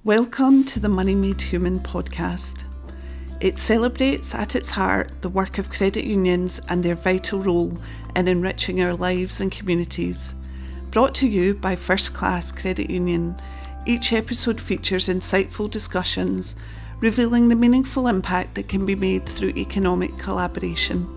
Welcome to the Money Made Human podcast. It celebrates at its heart the work of credit unions and their vital role in enriching our lives and communities. Brought to you by First Class Credit Union, each episode features insightful discussions revealing the meaningful impact that can be made through economic collaboration.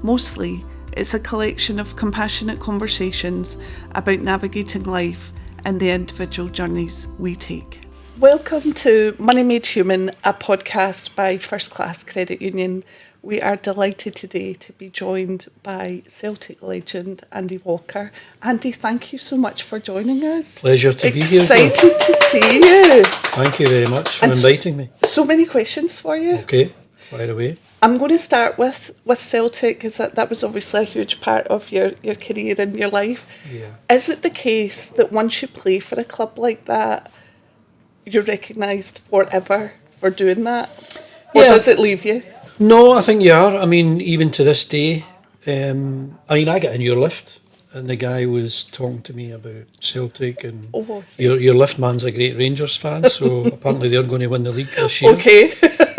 Mostly, it's a collection of compassionate conversations about navigating life and the individual journeys we take. Welcome to Money Made Human, a podcast by First Class Credit Union. We are delighted today to be joined by Celtic legend Andy Walker. Andy, thank you so much for joining us. Pleasure to be here. Excited to see you. Thank you very much for inviting me. So many questions for you. Okay, fire away. I'm going to start with Celtic, because that was obviously a huge part of your career and your life. Yeah. Is it the case that once you play for a club like that, you're recognised forever for doing that? Or does it leave you? No, I think you are. I mean, even to this day, I get in your lift, and the guy was talking to me about Celtic, and your lift man's a great Rangers fan, so apparently they're going to win the league this year. Okay.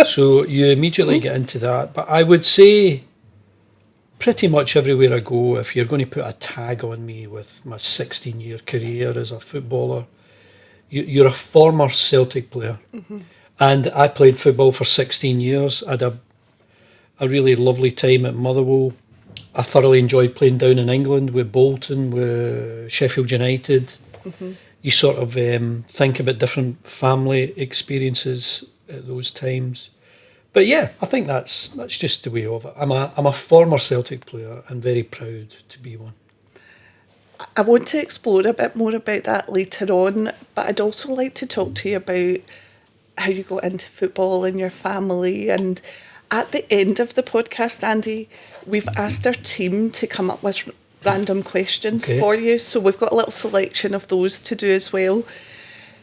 So you immediately get into that. But I would say pretty much everywhere I go, if you're going to put a tag on me with my 16-year career as a footballer, you're a former Celtic player. Mm-hmm. And I played football for 16 years. I had a really lovely time at Motherwell. I thoroughly enjoyed playing down in England with Bolton, with Sheffield United. Mm-hmm. You sort of think about different family experiences at those times. But yeah, I think that's just the way of it. I'm a former Celtic player and very proud to be one. I want to explore a bit more about that later on, but I'd also like to talk to you about how you got into football and your family. And at the end of the podcast, Andy, we've asked our team to come up with random questions for you. So we've got a little selection of those to do as well.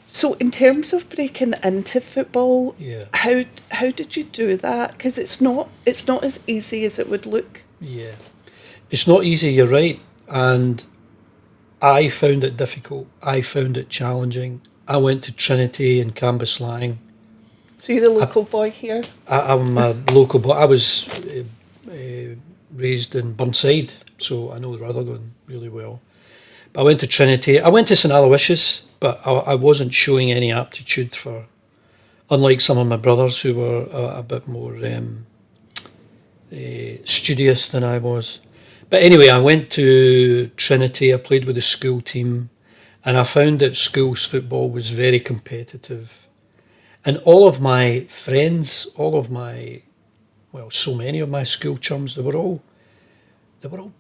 So in terms of breaking into football, how did you do that? Because it's not as easy as it would look. Yeah, it's not easy, you're right. And I found it difficult. I found it challenging. I went to Trinity in Cambuslang. So you're a local boy here? I'm a local boy. I was raised in Burnside, so I know Rutherglen really well. But I went to Trinity. I went to St Aloysius, but I wasn't showing any aptitude for, unlike some of my brothers who were a bit more studious than I was. But anyway, I went to Trinity, I played with the school team, and I found that school's football was very competitive. And all of my friends, so many of my school chums, they were all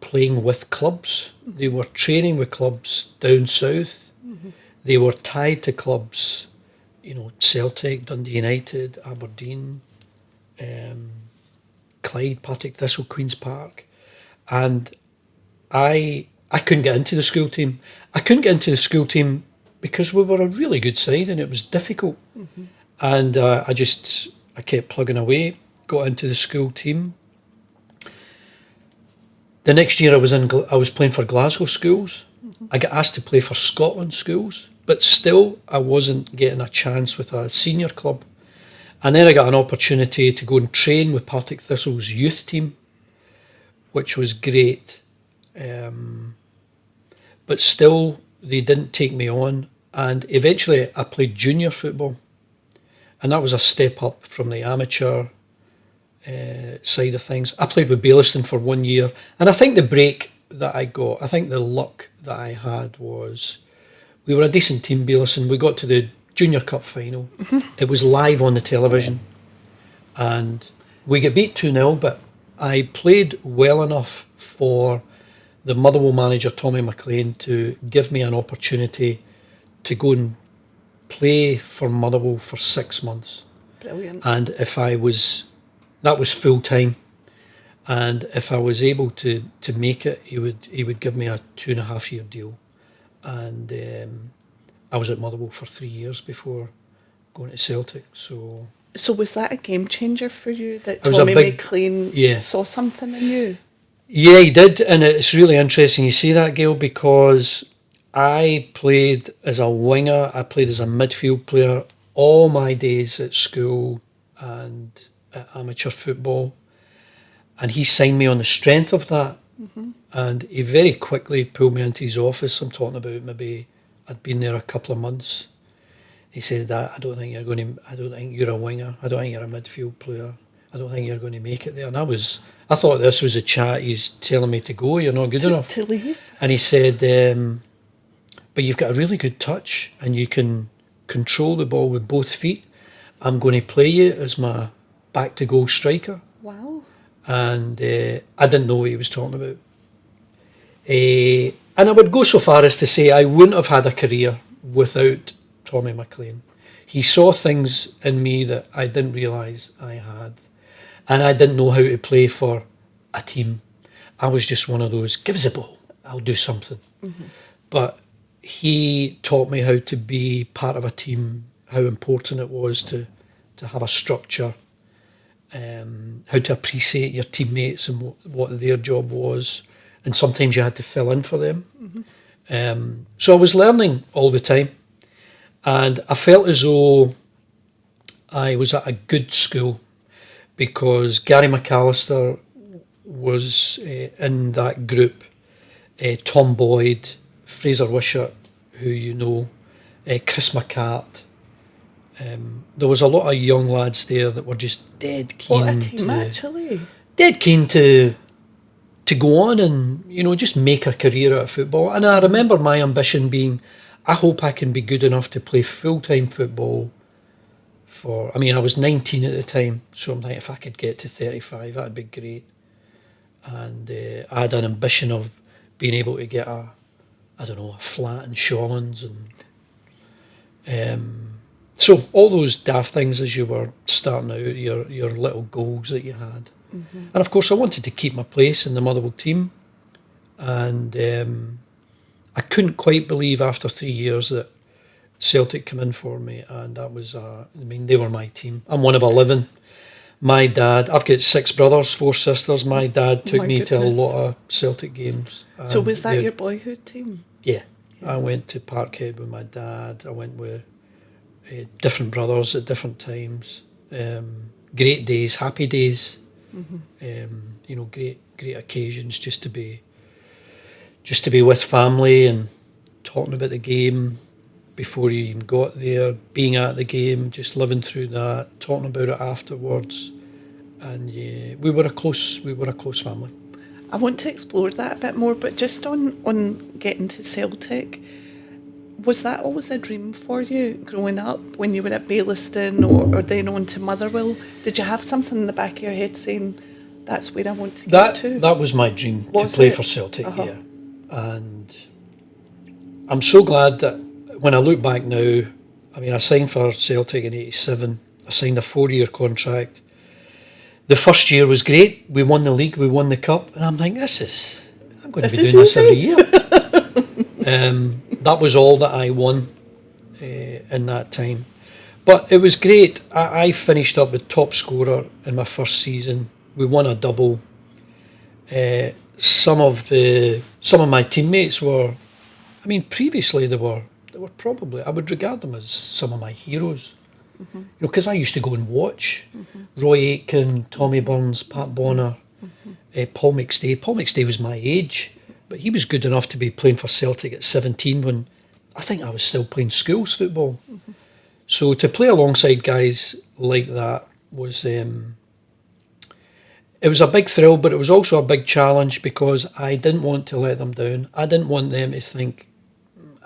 playing with clubs. They were training with clubs down south. Mm-hmm. They were tied to clubs, Celtic, Dundee United, Aberdeen, Clyde, Partick Thistle, Queen's Park. And I couldn't get into the school team. I couldn't get into the school team because we were a really good side and it was difficult. Mm-hmm. And I kept plugging away, got into the school team. The next year I was playing for Glasgow schools. Mm-hmm. I got asked to play for Scotland schools, but still I wasn't getting a chance with a senior club. And then I got an opportunity to go and train with Partick Thistle's youth team, which was great. But still, they didn't take me on. And eventually, I played junior football. And that was a step up from the amateur side of things. I played with Baillieston for 1 year. And I think the break that I got, I think the luck that I had was, we were a decent team, Baillieston. We got to the Junior Cup final. Mm-hmm. It was live on the television. And we got beat 2-0, but I played well enough for the Motherwell manager, Tommy McLean, to give me an opportunity to go and play for Motherwell for 6 months. Brilliant. And that was full time. And if I was able to make it, he would give me a 2.5-year deal. And I was at Motherwell for 3 years before going to Celtic. So was that a game changer for you, that Tommy McLean saw something in you? Yeah, he did, and it's really interesting you say that, Gayle, because I played as a winger, I played as a midfield player all my days at school and at amateur football. And he signed me on the strength of that. And he very quickly pulled me into his office. I'm talking about maybe I'd been there a couple of months. He said that I don't think you're a winger. I don't think you're a midfield player. I don't think you're going to make it there. And I thought this was a chat. He's telling me to go. You're not good enough. To leave? And he said, but you've got a really good touch and you can control the ball with both feet. I'm going to play you as my back to goal striker. Wow. And I didn't know what he was talking about. And I would go so far as to say I wouldn't have had a career without Tommy McLean. He saw things in me that I didn't realise I had. And I didn't know how to play for a team. I was just one of those, give us a ball, I'll do something. But he taught me how to be part of a team, how important it was to have a structure, how to appreciate your teammates and what their job was. And sometimes you had to fill in for them. So I was learning all the time. And I felt as though I was at a good school because Gary McAllister was in that group. Tom Boyd, Fraser Wishart, who you know, Chris McCart. There was a lot of young lads there that were just dead keen. What a team, actually. Dead keen to go on and, just make a career out of football. And I remember my ambition being, I hope I can be good enough to play full-time football I was 19 at the time, so I'm thinking if I could get to 35, that'd be great. And I had an ambition of being able to get a flat in Shawlands. And so all those daft things as you were starting out, your little goals that you had. And of course I wanted to keep my place in the Motherwell team. And I couldn't quite believe after 3 years that Celtic came in for me, and that was, they were my team. I'm one of 11. My dad, I've got 6 brothers, 4 sisters. My dad took me to a lot of Celtic games. So was that your boyhood team? Yeah. I went to Parkhead with my dad. I went with different brothers at different times. Great days, happy days. Great occasions just to be with family and talking about the game before you even got there, being at the game, just living through that, talking about it afterwards. And yeah, we were a close family. I want to explore that a bit more, but just on getting to Celtic, was that always a dream for you growing up when you were at Bayliston or then on to Motherwell? Did you have something in the back of your head saying, that's where I want to get to? That was my dream, to play for Celtic, yeah. And I'm so glad that when I look back now, I signed for Celtic in 87. I signed a 4-year contract. The first year was great. We won the league, we won the cup, and I'm like, I'm going to be doing this every year. That was all that I won in that time. But it was great. I finished up with top scorer in my first season. We won a double. Some of my teammates were, previously they were probably, I would regard them as some of my heroes. Because I used to go and watch Roy Aitken, Tommy Burns, Pat Bonner, Paul McStay. Paul McStay was my age, but he was good enough to be playing for Celtic at 17 when I think I was still playing schools football. So to play alongside guys like that was, it was a big thrill, but it was also a big challenge because I didn't want to let them down. I didn't want them to think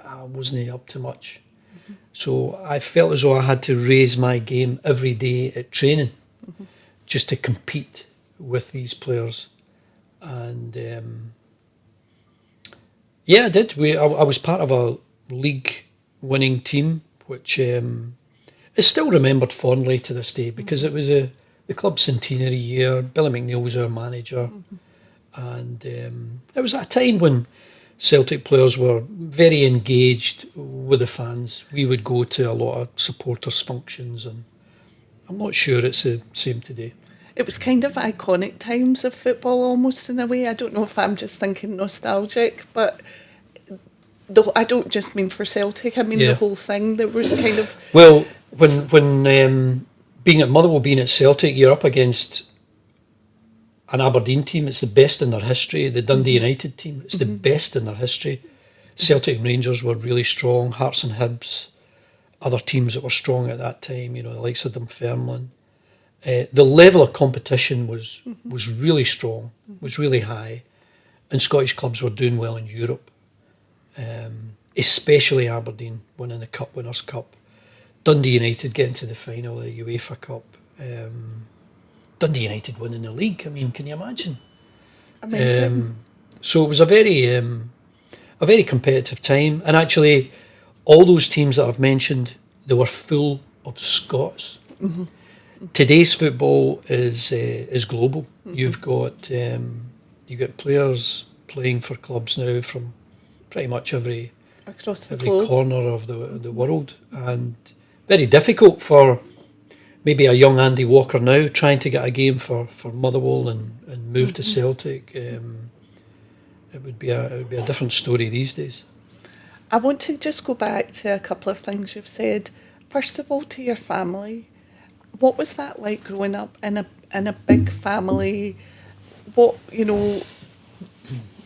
I wasn't up to much. So I felt as though I had to raise my game every day at training just to compete with these players. And I did. I was part of a league-winning team, which is still remembered fondly to this day because it was the club's centenary year. Billy McNeil was our manager. And it was at a time when Celtic players were very engaged with the fans. We would go to a lot of supporters' functions, and I'm not sure it's the same today. It was kind of iconic times of football almost in a way. I don't know if I'm just thinking nostalgic, but I don't just mean for Celtic. I mean the whole thing. There was kind of... Well, when being at Motherwell, being at Celtic, you're up against an Aberdeen team. It's the best in their history. The Dundee United team, it's the best in their history. Celtic and Rangers were really strong. Hearts and Hibs, other teams that were strong at that time, the likes of Dunfermline. The level of competition was really strong, was really high, and Scottish clubs were doing well in Europe, especially Aberdeen winning the Cup Winners' Cup. Dundee United getting to the final of the UEFA Cup. Dundee United winning the league. I mean, can you imagine? Amazing. So it was a very competitive time, and actually, all those teams that I've mentioned, they were full of Scots. Today's football is global. You've got players playing for clubs now from pretty much every corner of the world, and very difficult for maybe a young Andy Walker now trying to get a game for Motherwell and move to Celtic. It would be a different story these days. I want to just go back to a couple of things you've said. First of all, to your family. What was that like growing up in a big family? What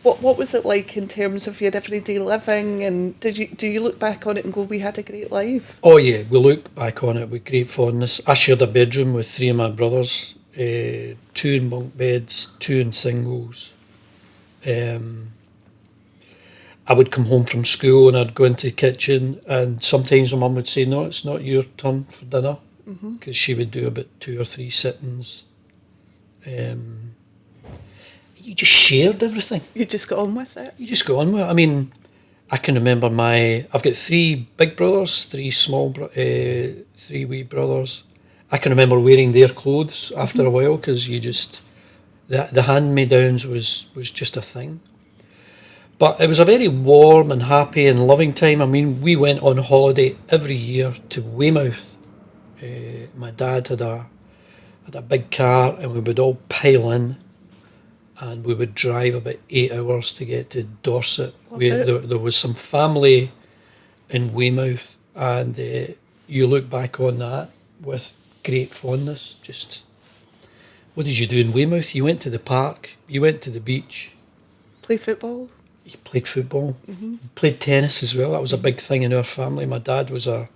was it like in terms of your everyday living? And do you look back on it and go, we had a great life? Oh yeah, we look back on it with great fondness. I shared a bedroom with three of my brothers, 2 in bunk beds, 2 in singles. I would come home from school and I'd go into the kitchen, and sometimes my mum would say, no, it's not your turn for dinner, because she would do about 2 or 3 sittings. You just shared everything. You just got on with it? You just got on with it. I mean, I can remember I've got 3 big brothers, 3 3 wee brothers. I can remember wearing their clothes after a while, because the hand-me-downs was just a thing. But it was a very warm and happy and loving time. I mean, we went on holiday every year to Weymouth. My dad had a big car, and we would all pile in, and we would drive about 8 hours to get to Dorset. There was some family in Weymouth, and you look back on that with great fondness. Just, what did you do in Weymouth? You went to the park, you went to the beach. Play football? You played football, played tennis as well. That was a big thing in our family. My dad was a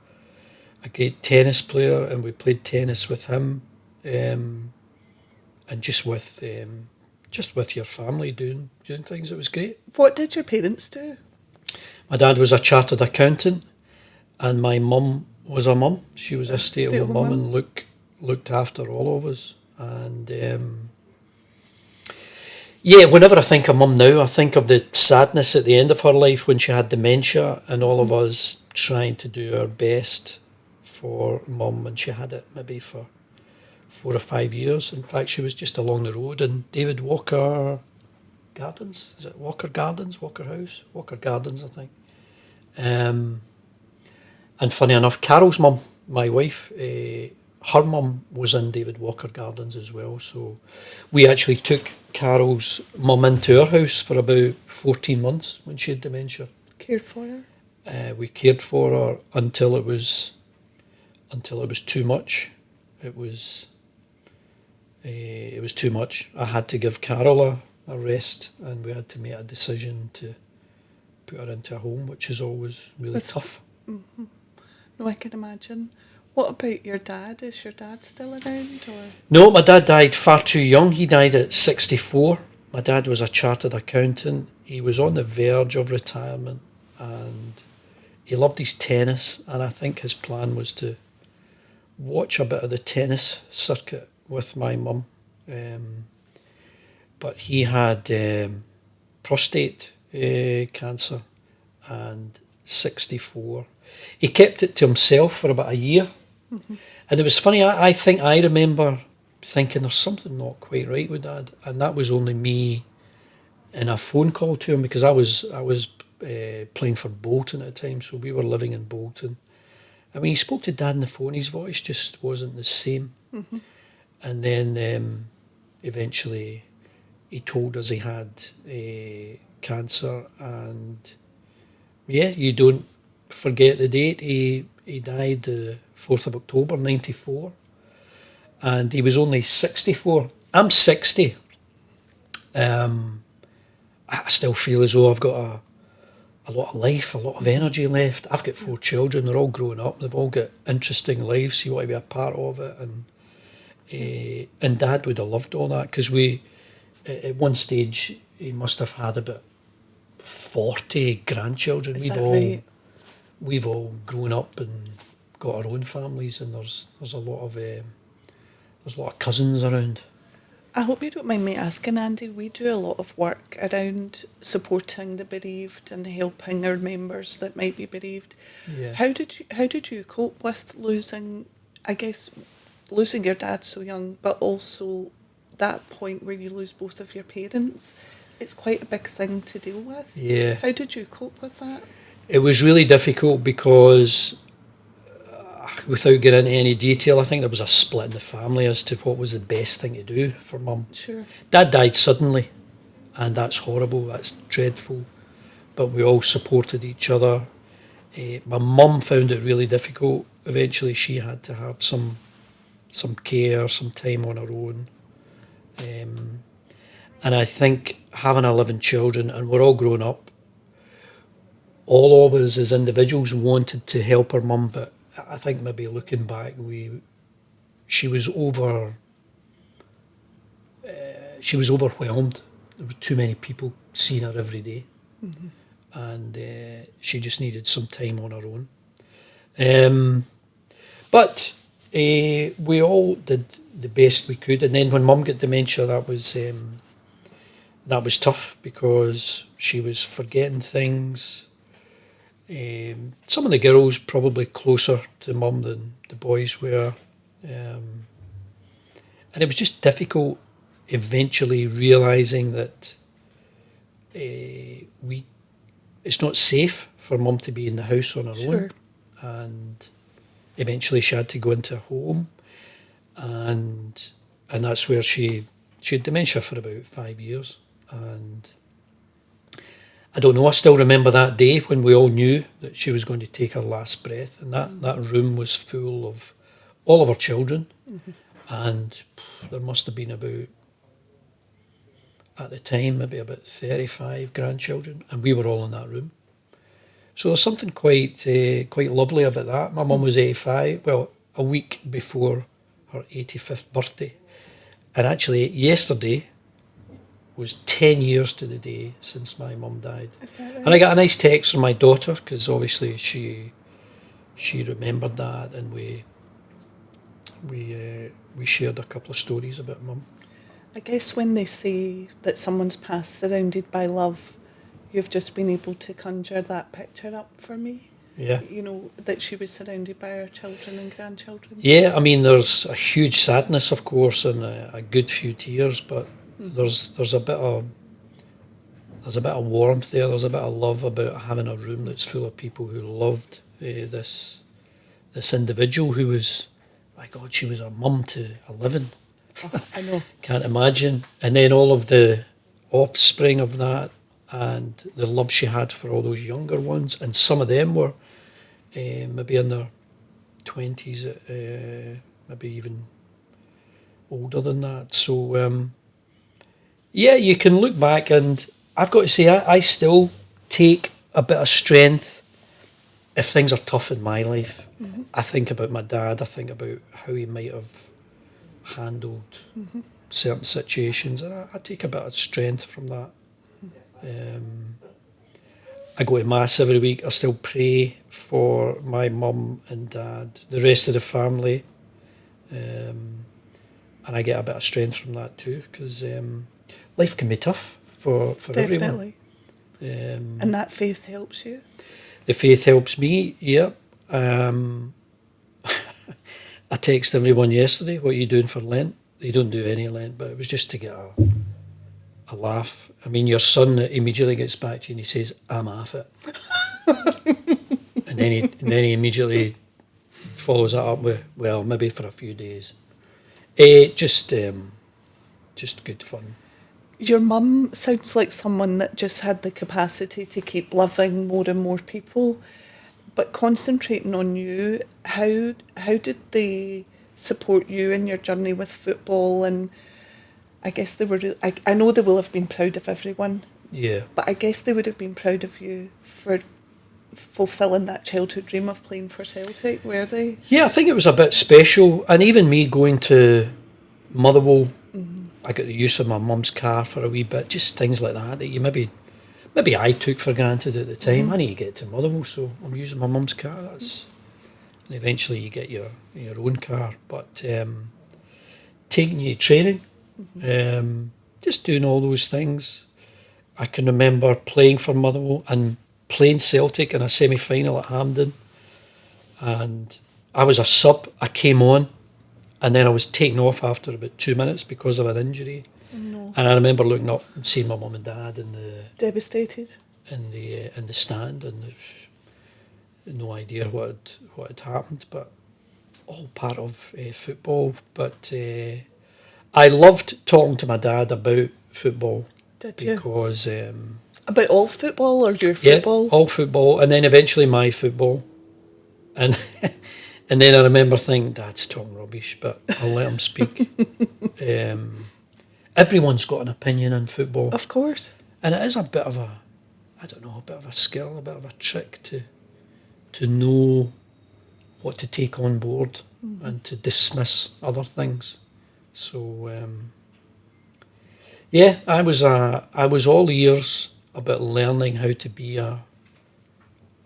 great tennis player, and we played tennis with him, and just with your family doing things. It was great. What did your parents do? My dad was a chartered accountant, and my mum was a mum. She was a stay-at-home mum and looked after all of us. And whenever I think of mum now, I think of the sadness at the end of her life when she had dementia, and all of us trying to do our best for mum, and she had it maybe for 4 or 5 years. In fact, she was just along the road in David Walker Gardens. Is it Walker Gardens? Walker House? Walker Gardens, I think. And funny enough, Carol's mum, my wife, her mum was in David Walker Gardens as well. So we actually took Carol's mum into our house for about 14 months when she had dementia. Cared for her? We cared for her until it was too much. It was too much. I had to give Carol a rest, and we had to make a decision to put her into a home, which is always really tough. Mm-hmm. No, I can imagine. What about your dad? Is your dad still around? Or? No, my dad died far too young. He died at 64. My dad was a chartered accountant. He was on the verge of retirement, and he loved his tennis, and I think his plan was to watch a bit of the tennis circuit with my mum. But he had prostate cancer, and 64. He kept it to himself for about a year. Mm-hmm. And it was funny, I think I remember thinking there's something not quite right with Dad, and that was only me in a phone call to him, because I was playing for Bolton at the time, so we were living in Bolton. And when he spoke to Dad on the phone, his voice just wasn't the same. Mm-hmm. And then eventually he told us he had cancer, and you don't forget the date. He died the 4th of October 94, and he was only 64. I'm 60. I still feel as though I've got a lot of life, a lot of energy left. I've got 4 children. They're all growing up. They've all got interesting lives. You want to be a part of it. And Dad would have loved all that, because we, at one stage, he must have had about 40 grandchildren. We've all grown up and got our own families, and there's a lot of cousins around. I hope you don't mind me asking, Andy. We do a lot of work around supporting the bereaved and helping our members that might be bereaved. Yeah. How did you cope with losing your dad so young, but also that point where you lose both of your parents? It's quite a big thing to deal with. Yeah. How did you cope with that? It was really difficult because, without getting into any detail, I think there was a split in the family as to what was the best thing to do for Mum. Sure. Dad died suddenly, and that's horrible, that's dreadful, but we all supported each other. My mum found it really difficult. Eventually she had to have some care, some time on her own. And I think having 11 children, and we're all grown up, all of us as individuals wanted to help her mum, but I think maybe looking back, she was overwhelmed. There were too many people seeing her every day, and she just needed some time on her own. But we all did the best we could, and then when Mum got dementia, that was tough, because she was forgetting things. Some of the girls probably closer to Mum than the boys were, and it was just difficult eventually realising that it's not safe for Mum to be in the house on her own, and eventually she had to go into a home, and that's where she had dementia for about 5 years. And I don't know, I still remember that day when we all knew that she was going to take her last breath, and that room was full of all of her children, and there must have been at the time, maybe about 35 grandchildren, and we were all in that room. So there's something quite lovely about that. My mum was 85, well, a week before her 85th birthday, and actually yesterday was 10 years to the day since my mum died. Is that right? And I got a nice text from my daughter, because obviously she remembered that, and we shared a couple of stories about Mum. I guess when they say that someone's passed surrounded by love, you've just been able to conjure that picture up for me. Yeah. You know, that she was surrounded by her children and grandchildren. Yeah, I mean, there's a huge sadness, of course, and a good few tears, but there's a bit of warmth there. There's a bit of love about having a room that's full of people who loved this individual who was, my God, she was a mum to 11. Oh, I know. Can't imagine. And then all of the offspring of that, and the love she had for all those younger ones, and some of them were maybe in their 20s, maybe even older than that. So yeah, you can look back, and I've got to say, I still take a bit of strength if things are tough in my life. I think about my dad. I think about how he might have handled certain situations, and I take a bit of strength from that. I go to Mass every week. I still pray for my mum and dad, the rest of the family, and I get a bit of strength from that too, because life can be tough for Definitely. everyone. And that faith helps you? The faith helps me, yeah. I texted everyone yesterday, what are you doing for Lent? They don't do any Lent, but it was just to get a laugh. I mean, your son immediately gets back to you and he says, I'm off it. and then he immediately follows that up with, well, maybe for a few days. Just good fun. Your mum sounds like someone that just had the capacity to keep loving more and more people, But concentrating on you, how did they support you in your journey with football? And I guess they were. I know they will have been proud of everyone. Yeah. But I guess they would have been proud of you for fulfilling that childhood dream of playing for Celtic, were they? Yeah, I think it was a bit special. And even me going to Motherwell, I got the use of my mum's car for a wee bit, just things like that you maybe I took for granted at the time. I need to get to Motherwell, so I'm using my mum's car. And eventually you get your own car. But taking you to training, just doing all those things. I can remember playing for Motherwell and playing Celtic in a semi-final at Hampden, and I was a sub. I came on, and then I was taken off after about 2 minutes because of an injury. No. And I remember looking up and seeing my mum and dad in the Devastated in the stand, and there's no idea what had happened, but all part of football. But I loved talking to my dad about football. Did you? Because about all football or your yeah, football? all football, and then eventually my football, and and then I remember thinking, Dad's talking rubbish, but I'll let him speak. Everyone's got an opinion on football, Of course. and it is a bit of a, I don't know, a bit of a skill, a bit of a trick to know what to take on board and to dismiss other things. So. Yeah, I was all ears about learning how to be a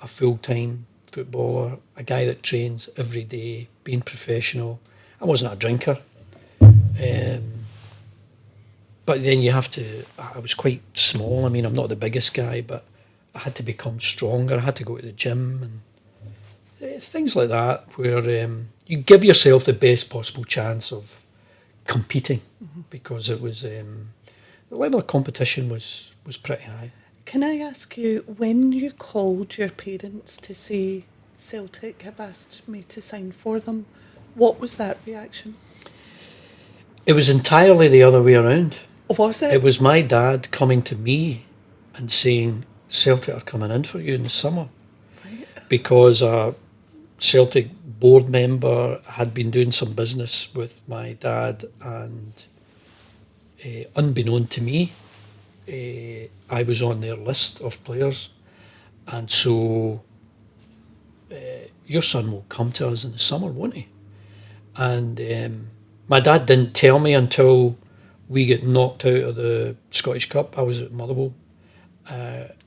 full-time footballer, a guy that trains every day, being professional. I wasn't a drinker, but then you have to. I was quite small. I mean, I'm not the biggest guy, but I had to become stronger. I had to go to the gym and things like that, where you give yourself the best possible chance of competing, because it was. The level of competition was pretty high. Can I ask you, when you called your parents to say Celtic have asked me to sign for them, what was that reaction? It was entirely the other way around. Was it? It was my dad coming to me and saying, Celtic are coming in for you in the summer. Right. Because a Celtic board member had been doing some business with my dad, and unbeknown to me, I was on their list of players, and so your son will come to us in the summer, won't he? And my dad didn't tell me until we got knocked out of the Scottish Cup. I was at Motherwell.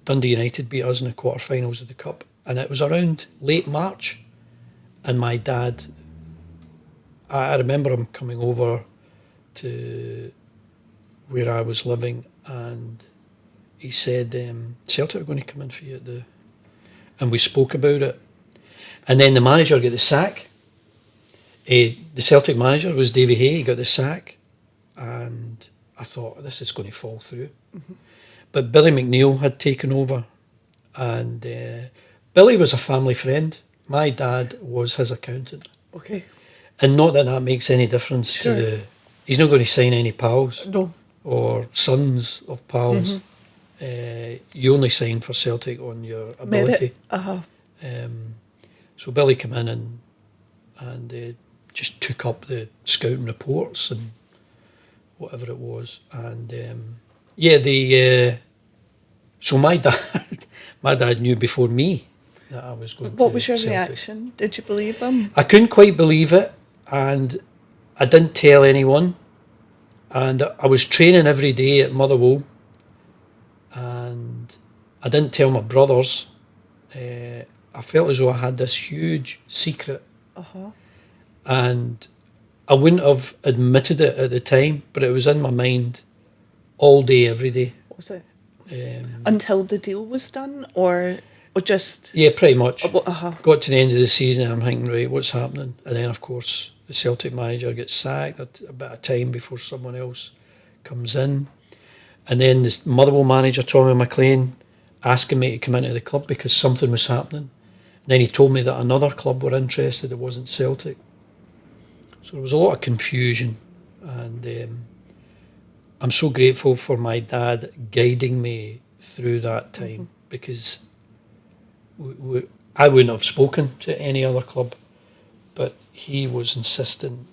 Dundee United beat us in the quarterfinals of the Cup, and it was around late March, and my dad, I remember him coming over to where I was living, and he said, Celtic are going to come in for you and we spoke about it. And then the manager got the sack. The Celtic manager was Davy Hay. He got the sack, and I thought, this is going to fall through. But Billy McNeil had taken over, and Billy was a family friend. My dad was his accountant. Okay. And not that makes any difference. Sure. He's not going to sign any pals. No. Or sons of pals. You only sign for Celtic on your ability. So Billy came in and just took up the scouting reports and whatever it was. And so my dad knew before me that I was going to What was your Celtic. reaction? Did you believe him? I couldn't quite believe it, and I didn't tell anyone. And I was training every day at Motherwell, and I didn't tell my brothers. I felt as though I had this huge secret, and I wouldn't have admitted it at the time, but it was in my mind all day, every day. Was it? Until the deal was done, or just... Yeah, pretty much. Got to the end of the season, and I'm thinking, right, what's happening? And then, of course, the Celtic manager gets sacked at a bit of time before someone else comes in. And then this Motherwell manager, Tommy McLean, asking me to come into the club because something was happening. And then he told me that another club were interested, it wasn't Celtic. So there was a lot of confusion. And I'm so grateful for my dad guiding me through that time, because I wouldn't have spoken to any other club, but he was insistent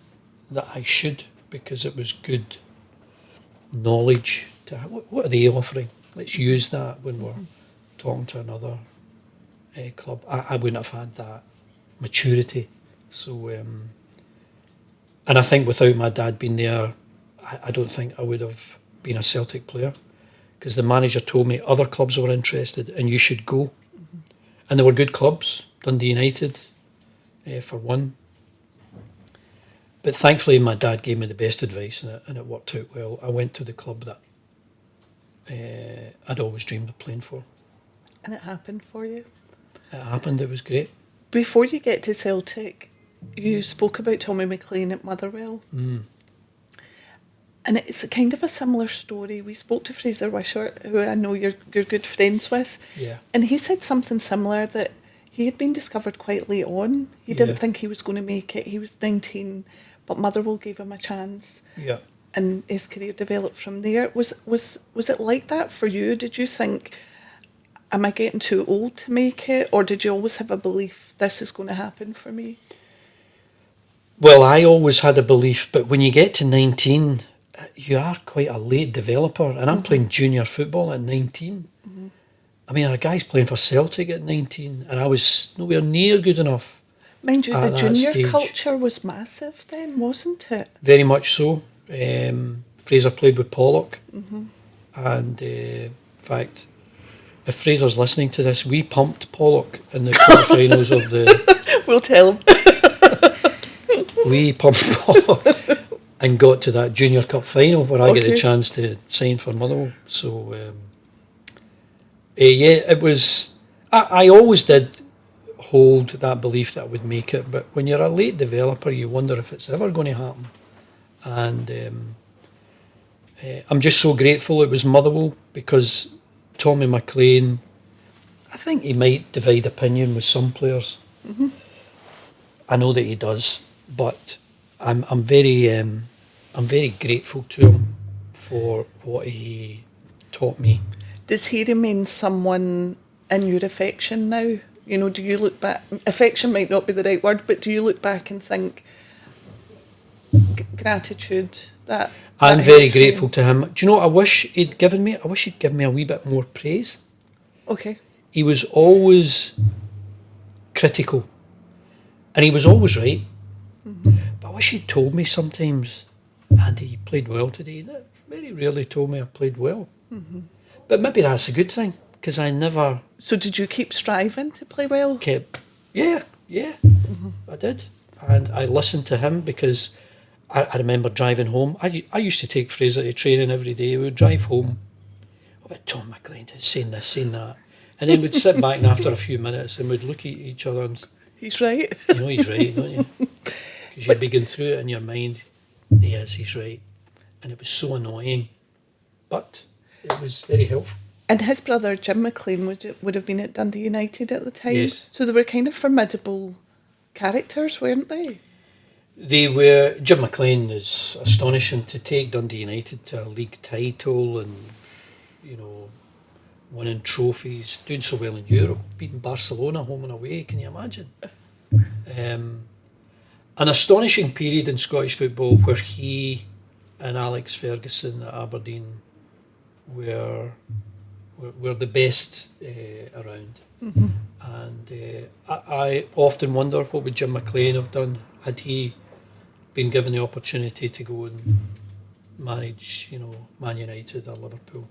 that I should, because it was good knowledge. What are they offering? Let's use that when we're talking to another club. I wouldn't have had that maturity. So, and I think without my dad being there, I don't think I would have been a Celtic player, because the manager told me other clubs were interested and you should go. And they were good clubs, Dundee United for one. But thankfully my dad gave me the best advice, and it worked out well. I went to the club that I'd always dreamed of playing for. And it happened for you? It happened, it was great. Before you get to Celtic, you spoke about Tommy McLean at Motherwell. And it's kind of a similar story. We spoke to Fraser Wishart, who I know you're good friends with. Yeah. And he said something similar, that he had been discovered quite late on. He didn't think he was going to make it. He was 19, but Motherwell gave him a chance. Yeah. And his career developed from there. Was it like that for you? Did you think, am I getting too old to make it? Or did you always have a belief, this is going to happen for me? Well, I always had a belief, but when you get to 19, you are quite a late developer. And I'm playing junior football at 19. I mean, there are guys playing for Celtic at 19, and I was nowhere near good enough. Mind you, the junior stage. culture was massive then, wasn't it? Very much so. Fraser played with Pollock, and in fact, if Fraser's listening to this, we pumped Pollock in the quarterfinals of the. We'll tell him. We pumped Pollock and got to that Junior Cup final where I get the chance to sign for Motherwell. So, it was. I always did hold that belief that I would make it, but when you're a late developer, you wonder if it's ever going to happen. And I'm just so grateful it was Motherwell, because Tommy McLean, I think he might divide opinion with some players. I know that he does, but I'm very grateful to him for what he taught me. Does he remain someone in your affection now? You know, do you look back, affection might not be the right word, but do you look back and think gratitude that I'm very grateful to him. Do you know what I wish he'd given me? I wish he'd given me a wee bit more praise. Okay. He was always critical, and he was always right. But I wish he'd told me sometimes, Andy, you played well today. He very rarely told me I played well. But maybe that's a good thing, because I never... So did you keep striving to play well? Yeah, I did. And I listened to him, because I remember driving home. I used to take Fraser to training every day. We would drive home. Oh, but Tom McLean is saying this, saying that. And then we'd sit back, and after a few minutes, and we'd look at each other and... He's right. You know he's right, don't you? Because you'd be going through it in your mind. He's right. And it was so annoying. But it was very helpful. And his brother, Jim McLean, would have been at Dundee United at the time. Yes. So they were kind of formidable characters, weren't they? They were. Jim McLean is astonishing. To take Dundee United to a league title and, you know, winning trophies, doing so well in Europe, beating Barcelona home and away, can you imagine? An astonishing period in Scottish football where he and Alex Ferguson at Aberdeen were the best around. And I often wonder, what would Jim McLean have done had he been given the opportunity to go and manage, you know, Man United or Liverpool.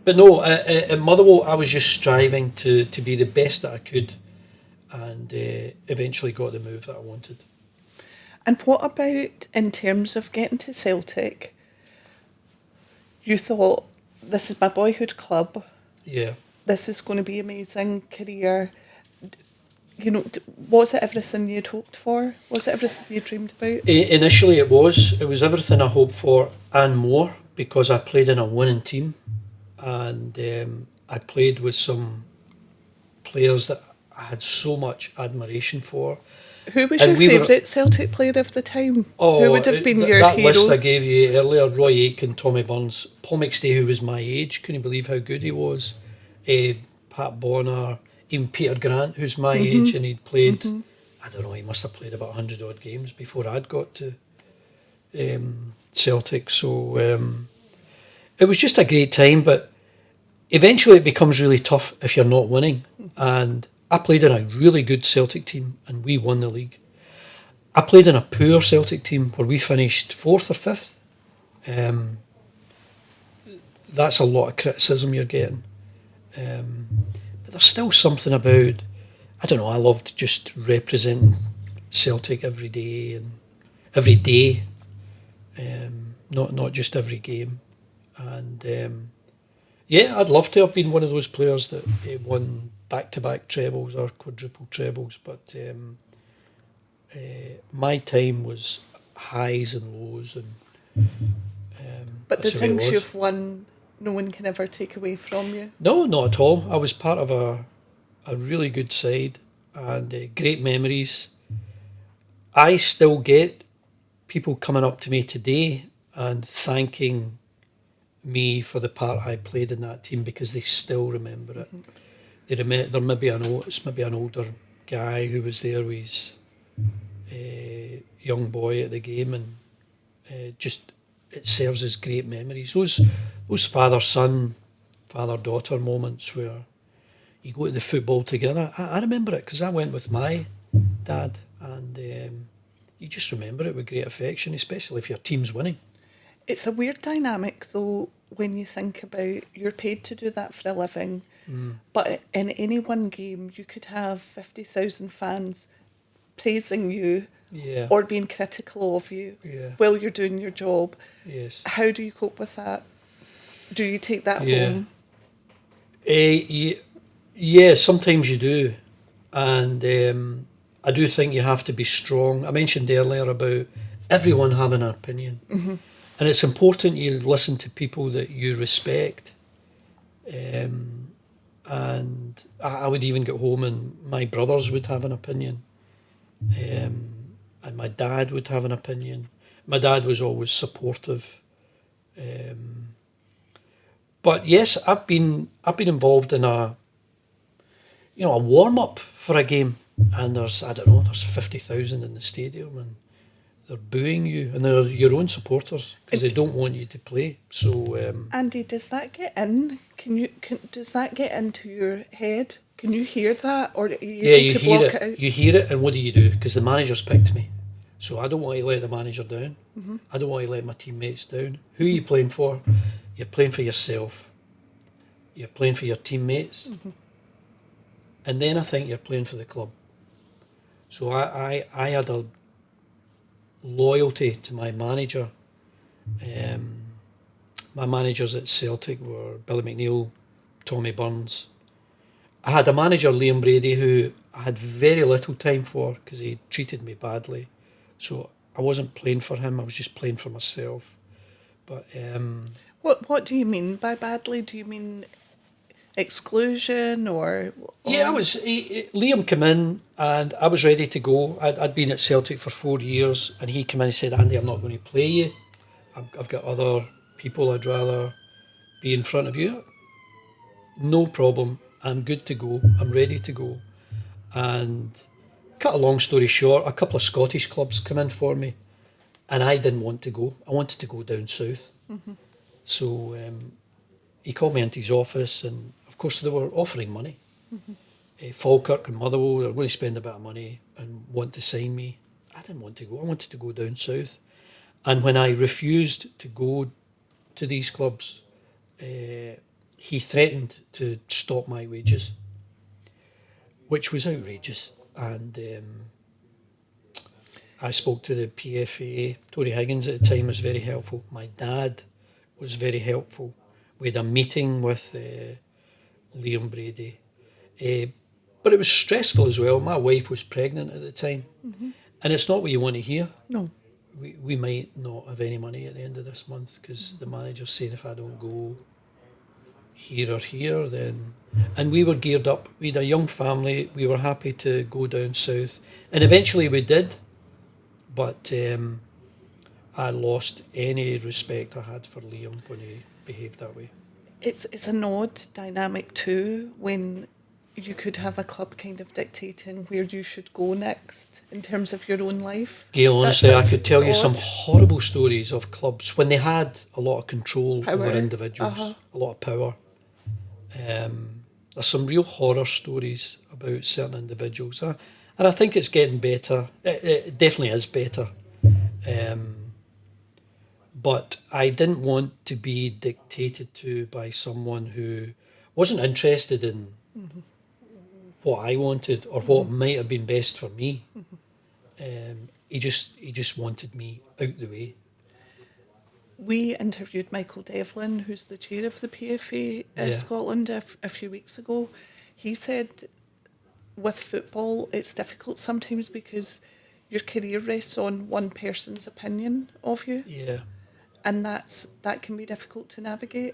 But no, at Motherwell I was just striving to be the best that I could, and eventually got the move that I wanted. And what about in terms of getting to Celtic? You thought, this is my boyhood club. Yeah. This is going to be amazing career. You know, was it everything you'd hoped for? Was it everything you dreamed about? Initially it was. It was everything I hoped for and more, because I played in a winning team, and I played with some players that I had so much admiration for. Who was your favourite Celtic player of the time? Oh, who would have been your that hero? list I gave you earlier: Roy Aitken, Tommy Burns, Paul McStay, who was my age. Couldn't believe how good he was. Pat Bonner, even Peter Grant, who's my age, and he'd played, I don't know, he must have played about 100 odd games before I'd got to Celtic. So it was just a great time, but eventually it becomes really tough if you're not winning. And I played in a really good Celtic team and we won the league. I played in a poor Celtic team where we finished 4th or 5th. That's a lot of criticism you're getting. But there's still something about, I don't know, I loved just representing Celtic every day, not just every game. And yeah, I'd love to have been one of those players that won back-to-back trebles or quadruple trebles, but my time was highs and lows. And but the things you've won, no one can ever take away from you? No, not at all. I was part of a really good side and great memories. I still get people coming up to me today and thanking me for the part I played in that team because they still remember it. There may be an older guy who was there with his young boy at the game, and just it serves as great memories. Those father-son, father-daughter moments where you go to the football together. I remember it because I went with my dad, and you just remember it with great affection, especially if your team's winning. It's a weird dynamic, though, when you think about you're paid to do that for a living, but in any one game you could have 50,000 fans praising you or being critical of you while you're doing your job. Yes. How do you cope with that? Do you take that home? Yeah, sometimes you do. And I do think you have to be strong. I mentioned earlier about everyone having an opinion. And it's important you listen to people that you respect. And I would even get home and my brothers would have an opinion. And my dad would have an opinion. My dad was always supportive. But yes, I've been involved in a warm up for a game, and there's 50,000 in the stadium, and they're booing you, and they're your own supporters because they don't want you to play. So, Andy, does that get in? Does that get into your head? Can you hear that, or you hear it? Out? You hear it, and what do? Because the manager's picked me, so I don't want to let the manager down. I don't want to let my teammates down. Who are you playing for? You're playing for yourself. You're playing for your teammates, and then I think you're playing for the club. So I had a loyalty to my manager. My managers at Celtic were Billy McNeil, Tommy Burns. I had a manager, Liam Brady, who I had very little time for because he treated me badly. So I wasn't playing for him, I was just playing for myself. But What do you mean by badly? Do you mean exclusion or? Yeah, Liam came in and I was ready to go. I'd been at Celtic for 4 years, and he came in and said, Andy, I'm not going to play you. I've got other people I'd rather be in front of you. No problem. I'm good to go. I'm ready to go. And cut a long story short, a couple of Scottish clubs come in for me, and I didn't want to go. I wanted to go down south. So he called me into his office, and of course they were offering money. Falkirk and Motherwell, they were going to spend a bit of money and want to sign me. I didn't want to go. I wanted to go down south. And when I refused to go to these clubs, he threatened to stop my wages, which was outrageous. And I spoke to the PFA. Tony Higgins at the time was very helpful. My dad was very helpful. We had a meeting with Liam Brady. But it was stressful as well. My wife was pregnant at the time. And it's not what you want to hear. No. We might not have any money at the end of this month because the manager's saying if I don't go here or here, then... And we were geared up. We had a young family. We were happy to go down south. And eventually we did. But I lost any respect I had for Liam when he behaved that way. It's an odd dynamic too, when you could have a club kind of dictating where you should go next in terms of your own life. Gayle, honestly, I could tell you some odd. horrible stories of clubs when they had a lot of control Power. over individuals, a lot of power. There's some real horror stories about certain individuals, and I think it's getting better. It definitely is better. But I didn't want to be dictated to by someone who wasn't interested in what I wanted or what might have been best for me. He just wanted me out the way. We interviewed Michael Devlin, who's the chair of the PFA Scotland, a few weeks ago. He said with football, it's difficult sometimes because your career rests on one person's opinion of you. Yeah. And that can be difficult to navigate,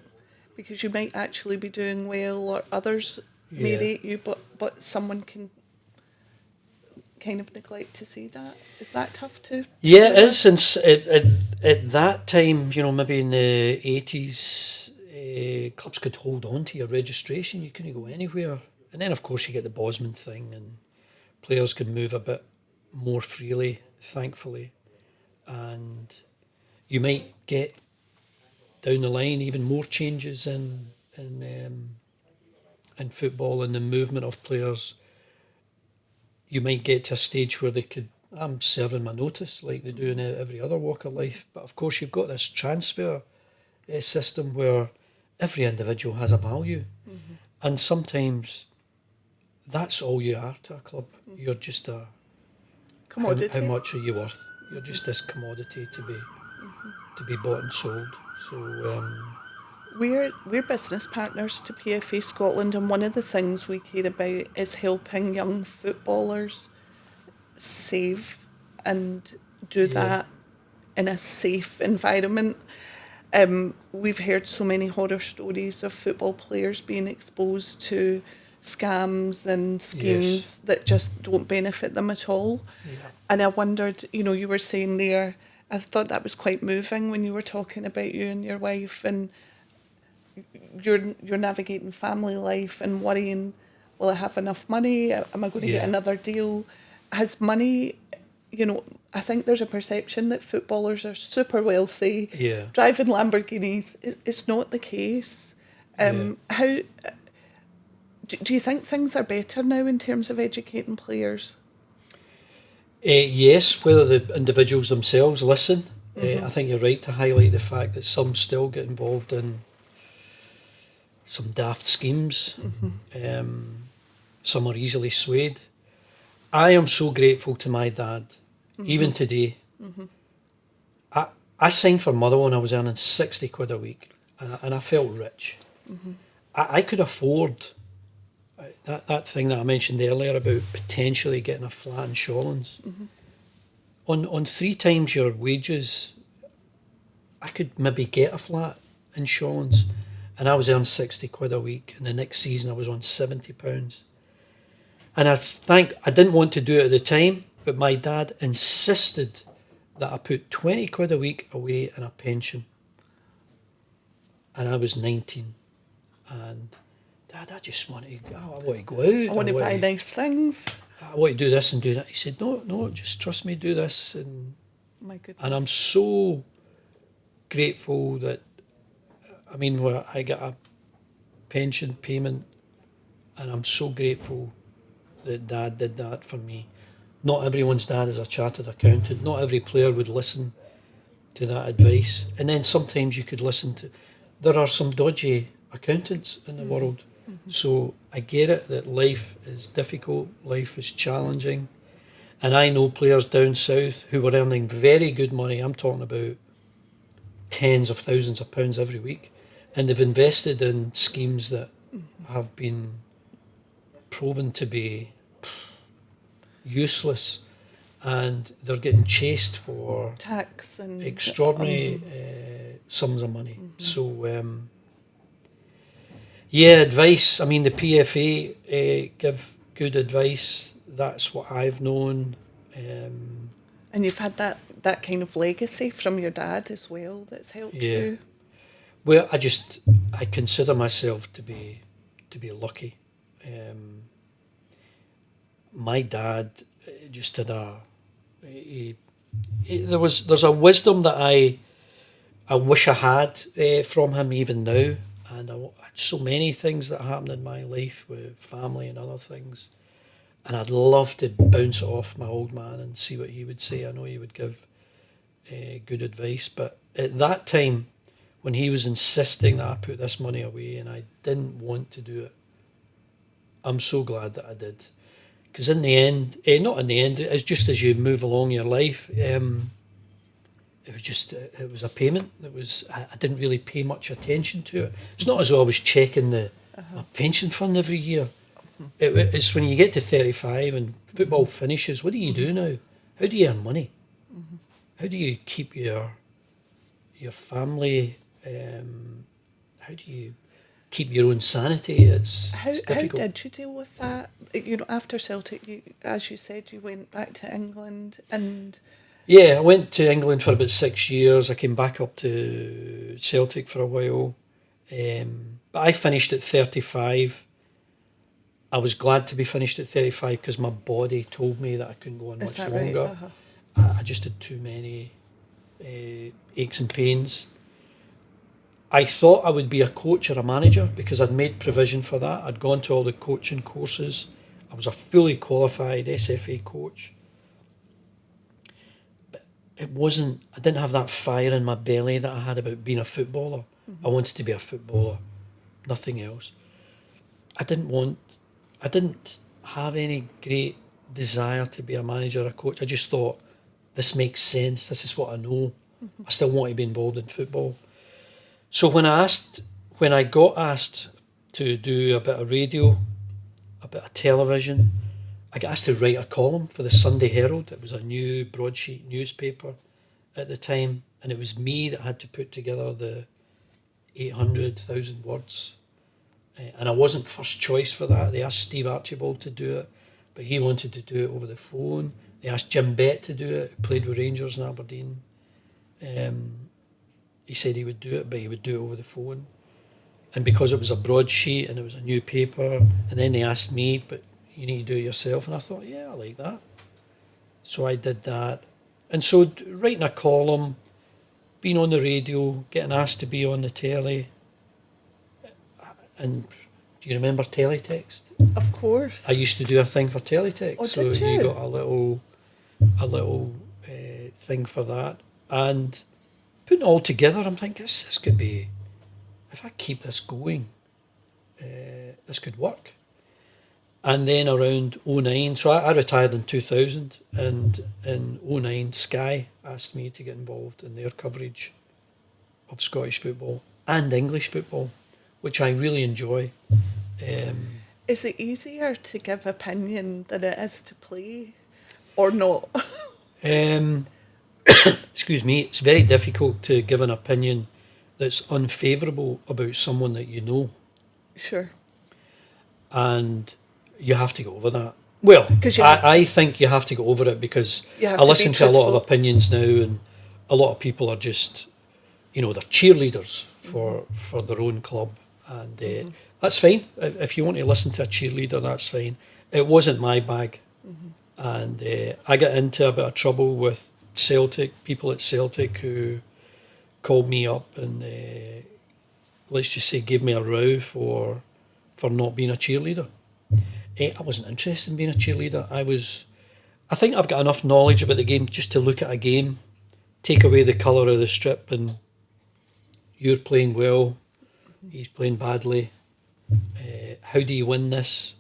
because you might actually be doing well or others may rate you, but someone can kind of neglect to see that. Is that tough to? Yeah, it is. Since at that time, maybe in the 80s, clubs could hold on to your registration. You couldn't go anywhere. And then, of course, you get the Bosman thing, and players can move a bit more freely, thankfully. And you might get down the line even more changes in football and the movement of players. You might get to a stage where I'm serving my notice like they do in every other walk of life. But of course, you've got this transfer system where every individual has a value. Mm-hmm. And sometimes that's all you are to a club. Mm-hmm. You're just a commodity. How much are you worth? You're just this commodity to be bought and sold. So we're business partners to PFA Scotland, and one of the things we care about is helping young footballers save and do that in a safe environment. We've heard so many horror stories of football players being exposed to scams and schemes that just don't benefit them at all. Yeah. And I wondered, you were saying there, I thought that was quite moving when you were talking about you and your wife, and you're navigating family life and worrying, will I have enough money? Am I going to get another deal? Has money, I think there's a perception that footballers are super wealthy, driving Lamborghinis. It's not the case. How do you think things are better now in terms of educating players? Yes, whether the individuals themselves listen. I think you're right to highlight the fact that some still get involved in some daft schemes. Some are easily swayed. I am so grateful to my dad, even today. I signed for Motherwell when I was earning 60 quid a week, and I felt rich. I could afford that thing that I mentioned earlier about potentially getting a flat in Shawlands. On 3 times your wages, I could maybe get a flat in Shawlands, and I was earning 60 quid a week, and the next season I was on £70. And I didn't want to do it at the time, but my dad insisted that I put 20 quid a week away in a pension. And I was 19. And Dad, I just want to go out. I want to buy nice things. I want to do this and do that. He said, no, just trust me, do this. And my goodness. And I'm so grateful that, where I get a pension payment, and I'm so grateful that Dad did that for me. Not everyone's dad is a chartered accountant. Not every player would listen to that advice. And then sometimes you could listen to... There are some dodgy accountants in the world. So I get it that life is difficult, life is challenging. And I know players down south who were earning very good money. I'm talking about tens of thousands of pounds every week. And they've invested in schemes that have been proven to be useless, and they're getting chased for tax and extraordinary sums of money. So advice. The PFA give good advice. That's what I've known. And you've had that kind of legacy from your dad as well that's helped you. Well, I consider myself to be lucky. My dad just had there's a wisdom that I wish I had from him even now, and I had so many things that happened in my life with family and other things, and I'd love to bounce it off my old man and see what he would say. I know he would give good advice, but at that time when he was insisting that I put this money away and I didn't want to do it, I'm so glad that I did. Because in the end, not in the end, it's just as you move along your life, it was a payment. I didn't really pay much attention to it. It's not as though I was checking my pension fund every year. It's when you get to 35 and football finishes, what do you do now? How do you earn money? How do you keep your family? How do you keep your own sanity? It's difficult. How did you deal with that? After Celtic, as you said, you went back to England and... Yeah, I went to England for about 6 years. I came back up to Celtic for a while. But I finished at 35. I was glad to be finished at 35 because my body told me that I couldn't go on much longer. Right? I just had too many aches and pains. I thought I would be a coach or a manager because I'd made provision for that. I'd gone to all the coaching courses. I was a fully qualified SFA coach. But I didn't have that fire in my belly that I had about being a footballer. I wanted to be a footballer, nothing else. I didn't have any great desire to be a manager or a coach. I just thought, this makes sense, this is what I know. I still want to be involved in football. So when I got asked to do a bit of radio, a bit of television, I got asked to write a column for the Sunday Herald. It was a new broadsheet newspaper at the time, and it was me that had to put together the 800,000 words. And I wasn't first choice for that. They asked Steve Archibald to do it, but he wanted to do it over the phone. They asked Jim Bett to do it, who played with Rangers in Aberdeen. He said he would do it, but he would do it over the phone. And because it was a broadsheet and it was a new paper, and then they asked me, but you need to do it yourself. And I thought, yeah, I like that. So I did that. And so writing a column, being on the radio, getting asked to be on the telly. And do you remember teletext? Of course. I used to do a thing for teletext. Oh, so did you? You got a little thing for that. And putting it all together, I'm thinking, this could be, if I keep this going, this could work. And then around 2009, so I retired in 2000, and in 2009, Sky asked me to get involved in their coverage of Scottish football and English football, which I really enjoy. Is it easier to give opinion than it is to play, or not? Excuse me, it's very difficult to give an opinion that's unfavourable about someone that you know. Sure. And you have to get over that. Well, I think you have to get over it because I listen to a lot of opinions now, and a lot of people are just, they're cheerleaders for their own club. And that's fine. If you want to listen to a cheerleader, that's fine. It wasn't my bag. And I got into a bit of trouble with Celtic, people at Celtic who called me up and let's just say gave me a row for not being a cheerleader. I wasn't interested in being a cheerleader. I think I've got enough knowledge about the game just to look at a game, take away the colour of the strip, and you're playing well, he's playing badly. How do you win this?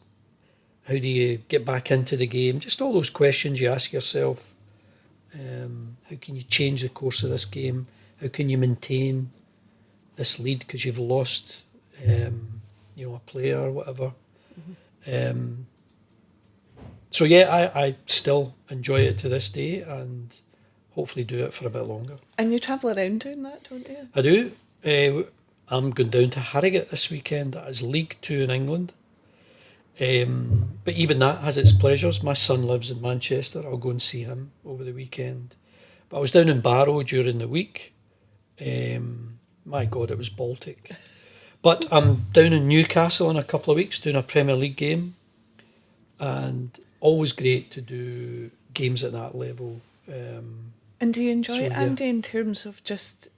How do you get back into the game? Just all those questions you ask yourself. How can you change the course of this game? How can you maintain this lead because you've lost, a player or whatever? So yeah, I still enjoy it to this day, and hopefully do it for a bit longer. And you travel around doing that, don't you? I do. I'm going down to Harrogate this weekend. That is League 2 in England. But even that has its pleasures. My son lives in Manchester. I'll go and see him over the weekend. But I was down in Barrow during the week. My God, it was Baltic. But I'm down in Newcastle in a couple of weeks doing a Premier League game, and always great to do games at that level. And do you enjoy So, it, yeah. Andy, in terms of just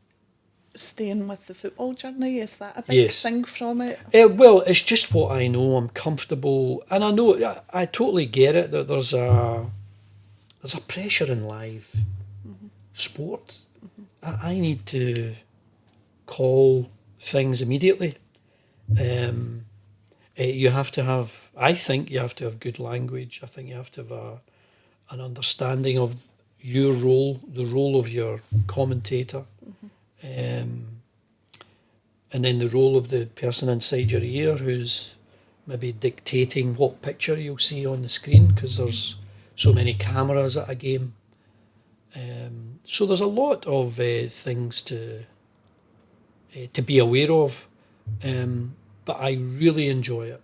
staying with the football journey? Is that a big Yes. thing from it? Well, it's just what I know. I'm comfortable, and I know I totally get it that there's a pressure in live sport. I need to call things immediately. You have to have. I think you have to have good language. I think you have to have an understanding of your role, the role of your commentator, and then the role of the person inside your ear who's maybe dictating what picture you'll see on the screen, because there's so many cameras at a game. So there's a lot of things to be aware of, but I really enjoy it.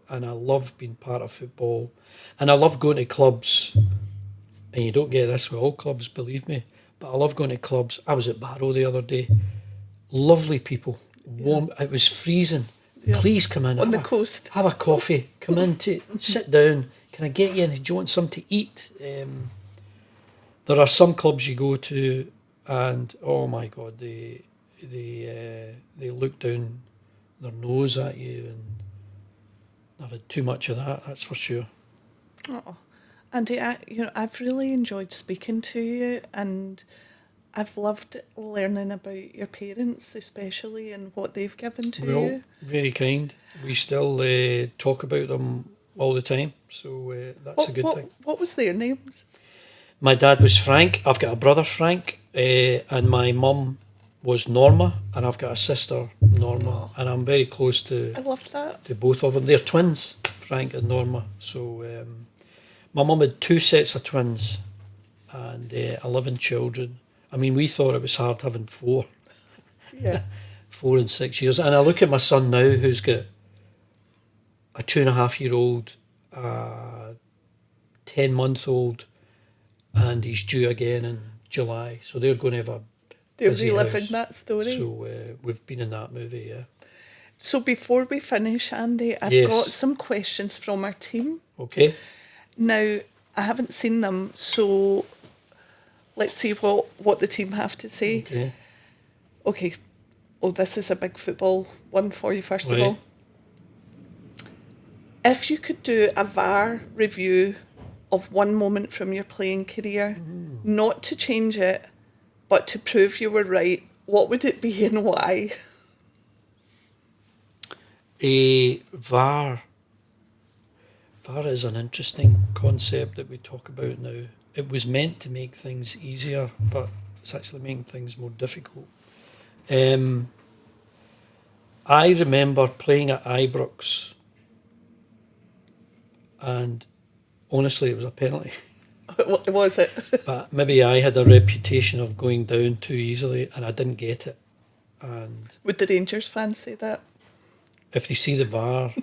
And I love being part of football, and I love going to clubs. And you don't get this with all clubs, believe me, but I love going to clubs. I was at Barrow the other day. Lovely people, warm. It was freezing. Yeah. Please come in On the coast. Have a coffee. Come in to sit down. Can I get you anything? Do you want something to eat? There are some clubs you go to, and oh my God, they look down their nose at you, and I've had too much of that. That's for sure. Oh, Andy, I've really enjoyed speaking to you, and I've loved learning about your parents, especially, and what they've given to you. Very kind. We still talk about them all the time, so that's a good thing. What was their names? My dad was Frank. I've got a brother, Frank, and my mum was Norma, and I've got a sister, Norma, and I'm very close to. I love that. To both of them. They're twins, Frank and Norma. So my mum had 2 sets of twins and 11 children. I mean, we thought it was hard having 4. Yeah. 4 and 6 years. And I look at my son now, who's got a 2.5-year-old, 10-month-old, and he's due again in July. So they're going to have a They're busy reliving house. that story. So we've been in that movie, yeah. So before we finish, Andy, I've got some questions from our team. Okay. Now, I haven't seen them, so let's see what the team have to say. Okay. Oh, this is a big football one for you, first of all. If you could do a VAR review of one moment from your playing career, not to change it, but to prove you were right, what would it be and why? VAR is an interesting concept that we talk about now. It was meant to make things easier, but it's actually making things more difficult. I remember playing at Ibrox, and honestly, it was a penalty. Was it? But maybe I had a reputation of going down too easily, and I didn't get it. And would the Rangers fans say that? If they see the VAR,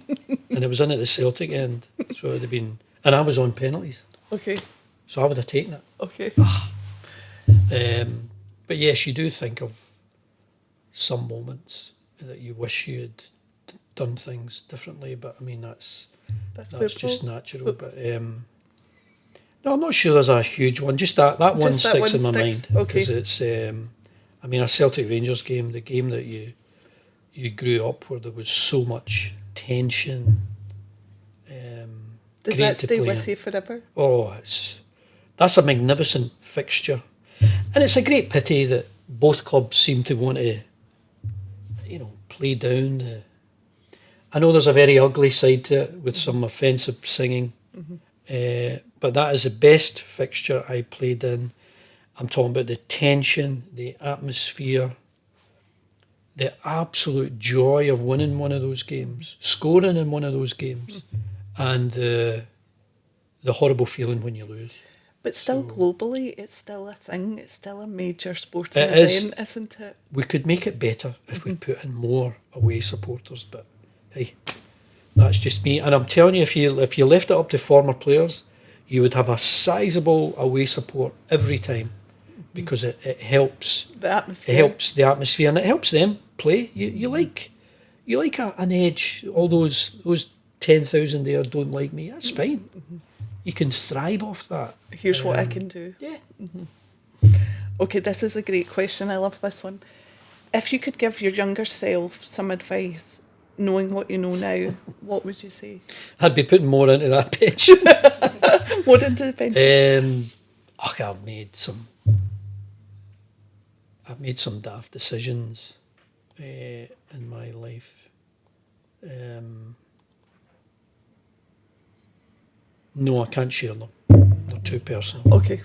and it was in at the Celtic end, so it would have been, and I was on penalties. Okay. So I would have taken it. Okay. But yes, you do think of some moments that you wish you had done things differently, but I mean that's just natural. But no, I'm not sure there's a huge one. Just that one sticks in my mind. Okay. Because it's I mean, a Celtic Rangers game, the game that you grew up where there was so much tension. Does that stay with you forever? Oh, that's a magnificent fixture, and it's a great pity that both clubs seem to want to, play down. I know there's a very ugly side to it with some offensive singing, but that is the best fixture I played in. I'm talking about the tension, the atmosphere, the absolute joy of winning one of those games, scoring in one of those games, and the horrible feeling when you lose. But still, globally, it's still a thing. It's still a major sporting event, isn't it? We could make it better if we put in more away supporters, but hey, that's just me. And I'm telling you, if you left it up to former players, you would have a sizable away support every time, because it helps. The atmosphere. It helps the atmosphere, and it helps them play. You like an edge. All those 10,000 there don't like me. That's fine. You can thrive off that. Here's what I can do. Yeah. Okay, this is a great question. I love this one. If you could give your younger self some advice, knowing what you know now, what would you say? I'd be putting more into that pitch. What into the pension? I've made some daft decisions in my life. No, I can't share them. They're too personal. Okay,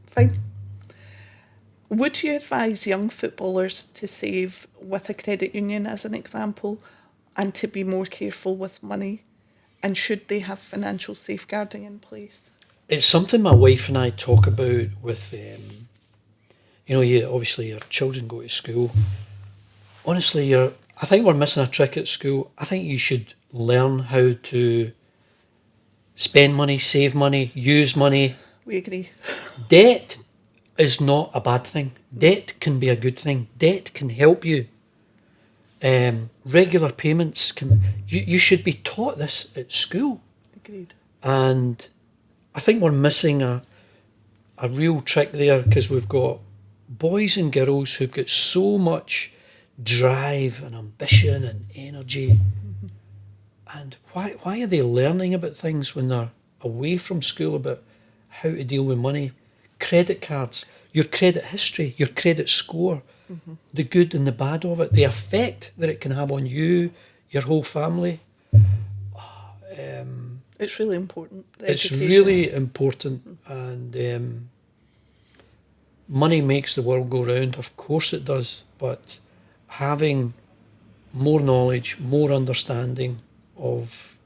fine. Would you advise young footballers to save with a credit union as an example and to be more careful with money? And should they have financial safeguarding in place? It's something my wife and I talk about with, obviously your children go to school. Honestly, I think we're missing a trick at school. I think you should learn how to spend money, save money, use money. We agree. Debt is not a bad thing. Debt can be a good thing. Debt can help you. Regular payments can. You should be taught this at school. Agreed. And I think we're missing a real trick there, because we've got boys and girls who've got so much drive and ambition and energy. And why are they learning about things when they're away from school about how to deal with money? Credit cards, your credit history, your credit score, the good and the bad of it, the effect that it can have on you, your whole family. It's really important. It's really important, and money makes the world go round. Of course it does, but having more knowledge, more understanding of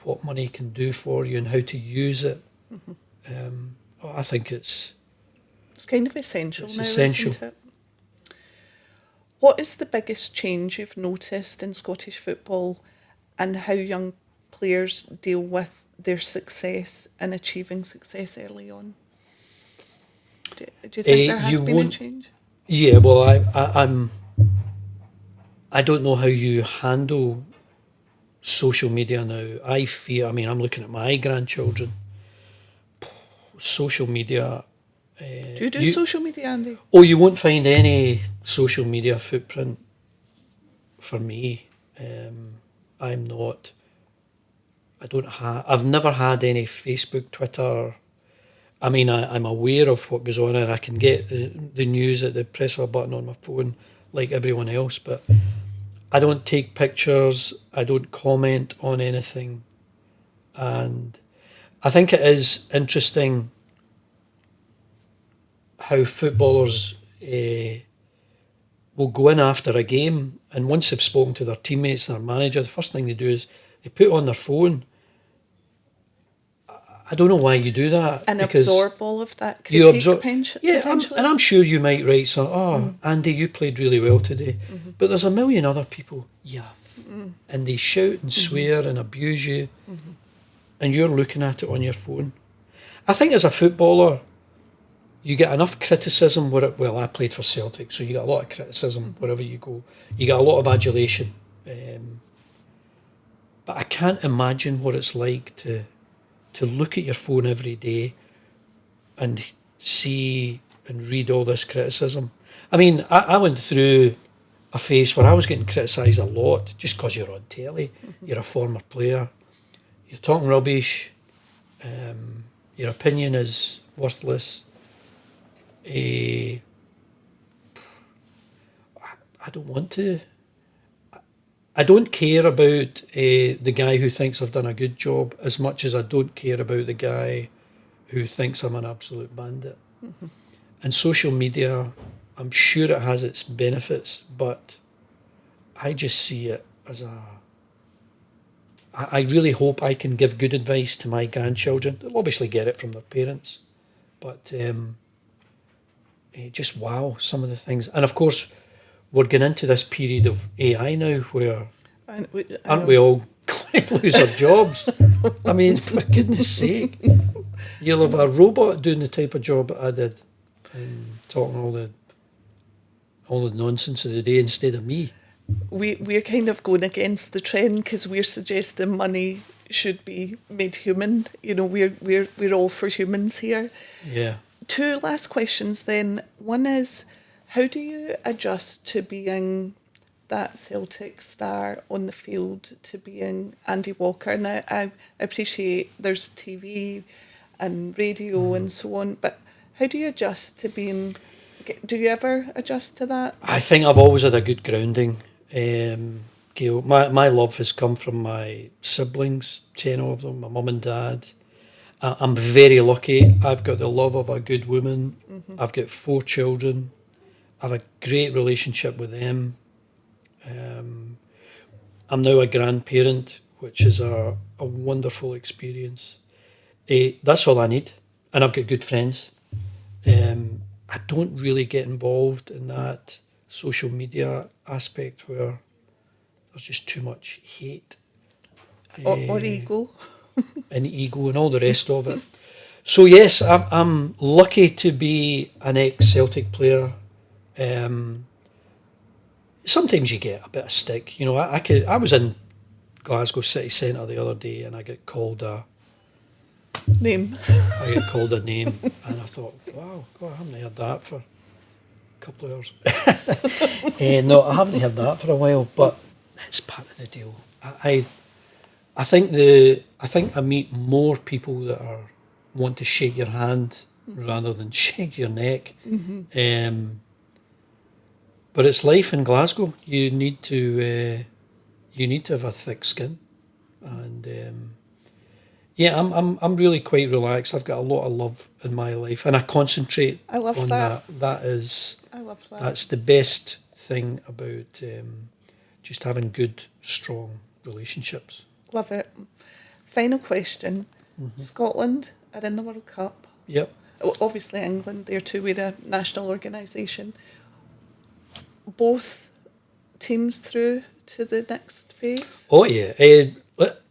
what money can do for you and how to use it, I think it's kind of essential now, essential. isn't it? What is the biggest change you've noticed in Scottish football and how young players deal with their success and achieving success early on? Do you think there has been a change? Yeah, well, I don't know how you handle social media now. I'm looking at my grandchildren. Social media. Do you do social media, Andy? Oh, you won't find any social media footprint for me. I've never had any Facebook, Twitter. I mean, I'm aware of what goes on, and I can get the news at the press of a button on my phone like everyone else, but I don't take pictures, I don't comment on anything. And I think it is interesting how footballers will go in after a game, and once they've spoken to their teammates and their manager, the first thing they do is they put on their phone. I don't know why you do that. And absorb all of that critique, potentially. I'm sure you might write Andy, you played really well today. But there's a million other people, and they shout and swear and abuse you, and you're looking at it on your phone. I think as a footballer, you get enough criticism I played for Celtic, so you get a lot of criticism wherever you go. You get a lot of adulation. But I can't imagine what it's like to look at your phone every day and see and read all this criticism. I mean, I went through a phase where I was getting criticised a lot just because you're on telly, you're a former player, you're talking rubbish, your opinion is worthless. I don't want to. I don't care about the guy who thinks I've done a good job as much as I don't care about the guy who thinks I'm an absolute bandit. And social media, I'm sure it has its benefits, but I just see it as I really hope I can give good advice to my grandchildren. They'll obviously get it from their parents, but just wow, some of the things. And of course, we're getting into this period of AI now where aren't we all going to lose our jobs? I mean, for goodness sake, you'll have a robot doing the type of job that I did and talking all all the nonsense of the day instead of me. We're kind of going against the trend because we're suggesting money should be made human. You know, we're all for humans here. Yeah. 2 last questions then. One is, how do you adjust to being that Celtic star on the field to being Andy Walker? Now, I appreciate there's TV and radio and so on, but how do you adjust to being... Do you ever adjust to that? I think I've always had a good grounding, Gayle. My love has come from my siblings, 10 of them, my mum and dad. I'm very lucky. I've got the love of a good woman. I've got 4 children. I have a great relationship with them. I'm now a grandparent, which is a wonderful experience. That's all I need. And I've got good friends. I don't really get involved in that social media aspect where there's just too much hate. Or ego. And ego and all the rest of it. So yes, I'm lucky to be an ex-Celtic player. Sometimes you get a bit of stick. You know, I was in Glasgow city centre the other day and I got called a name. I got called a name and I thought, wow, God, I haven't heard that for a couple of hours. No, I haven't heard that for a while, but it's part of the deal. I think I meet more people that want to shake your hand rather than shake your neck. But it's life in Glasgow. You need to have a thick skin, and I'm really quite relaxed. I've got a lot of love in my life, and I concentrate on that. I love that. That's the best thing about just having good, strong relationships. Love it. Final question. Scotland are in the World Cup. Yep. Obviously England, they're too. We're a national organisation. Both teams through to the next phase? Oh yeah.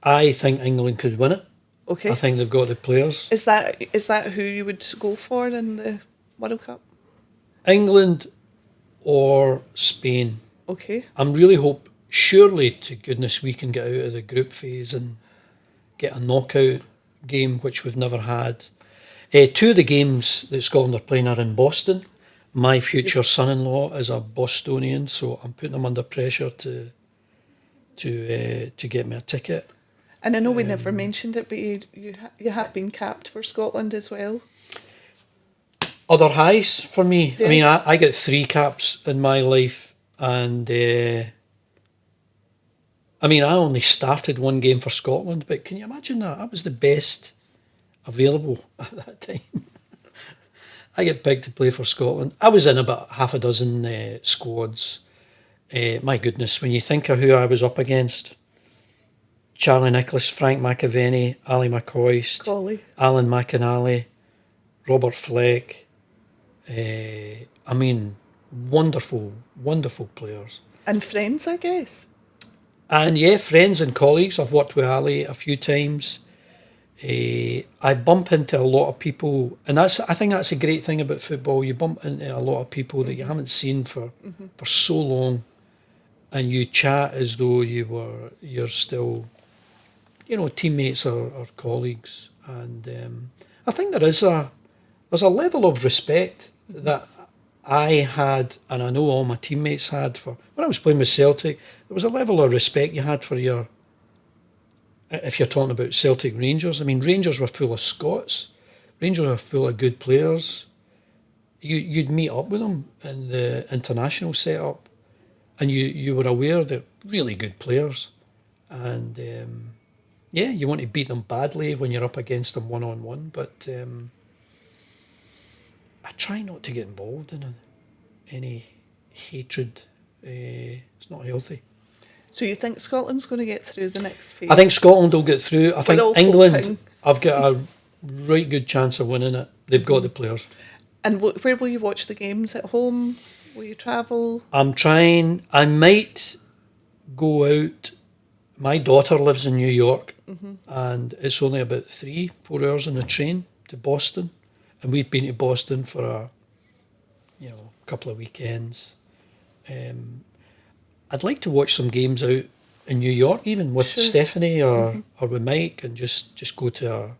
I think England could win it. Okay. I think they've got the players. Is that who you would go for in the World Cup? England or Spain. Okay. I'm really surely to goodness we can get out of the group phase and get a knockout game, which we've never had. 2 of the games that Scotland are playing are in Boston. My future son-in-law is a Bostonian, so I'm putting him under pressure to get me a ticket. And I know we never mentioned it, but you have been capped for Scotland as well. Other highs for me. Yes. I mean, I get 3 caps in my life, and I only started 1 game for Scotland, but can you imagine that? I was the best available at that time. I get picked to play for Scotland. I was in about half a dozen squads. My goodness, when you think of who I was up against, Charlie Nicholas, Frank McAvenny, Ali McCoist, Alan McInally, Robert Fleck. Wonderful, wonderful players. And friends, I guess. And yeah, friends and colleagues. I've worked with Ali a few times. I bump into a lot of people, and I think that's a great thing about football. You bump into a lot of people that you haven't seen for so long, and you chat as though you're still, teammates or colleagues. And I think there's a level of respect that I had, and I know all my teammates had, for when I was playing with Celtic. There was a level of respect you had for your. If you're talking about Celtic Rangers, Rangers were full of Scots. Rangers were full of good players. You'd meet up with them in the international setup, and you were aware they're really good players. And you want to beat them badly when you're up against them one-on-one, but I try not to get involved in any hatred. It's not healthy. So you think Scotland's going to get through the next phase? I think Scotland will get through. I think England, hoping. I've got a right good chance of winning it. They've got the players. And where will you watch the games? At home? Will you travel? I'm trying. I might go out. My daughter lives in New York, and it's only about 3-4 hours on the train to Boston. And we've been to Boston for a couple of weekends. I'd like to watch some games out in New York, even with Stephanie or with Mike, and just go to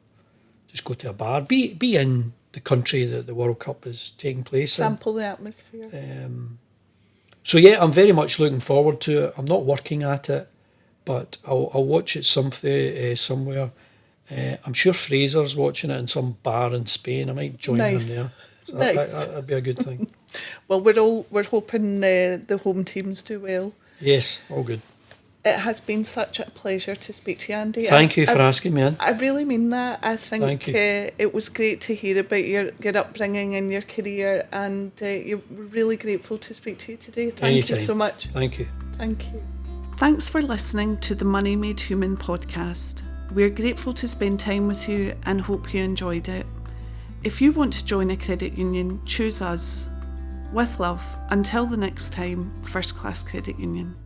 a bar. Be in the country that the World Cup is taking place in. Sample the atmosphere. So yeah, I'm very much looking forward to it. I'm not working at it, but I'll watch it somewhere. I'm sure Fraser's watching it in some bar in Spain. I might join him there. So that'd be a good thing. Well, we're hoping the home teams do well. Yes, all good. It has been such a pleasure to speak to you, Andy. Thank you for asking me in. I really mean that. I think Thank you. It was great to hear about your upbringing and your career, and we're really grateful to speak to you today. Thank you so much. Thank you. Thank you. Thanks for listening to the Money Made Human podcast. We're grateful to spend time with you and hope you enjoyed it. If you want to join a credit union, choose us. With love, until the next time, First Class Credit Union.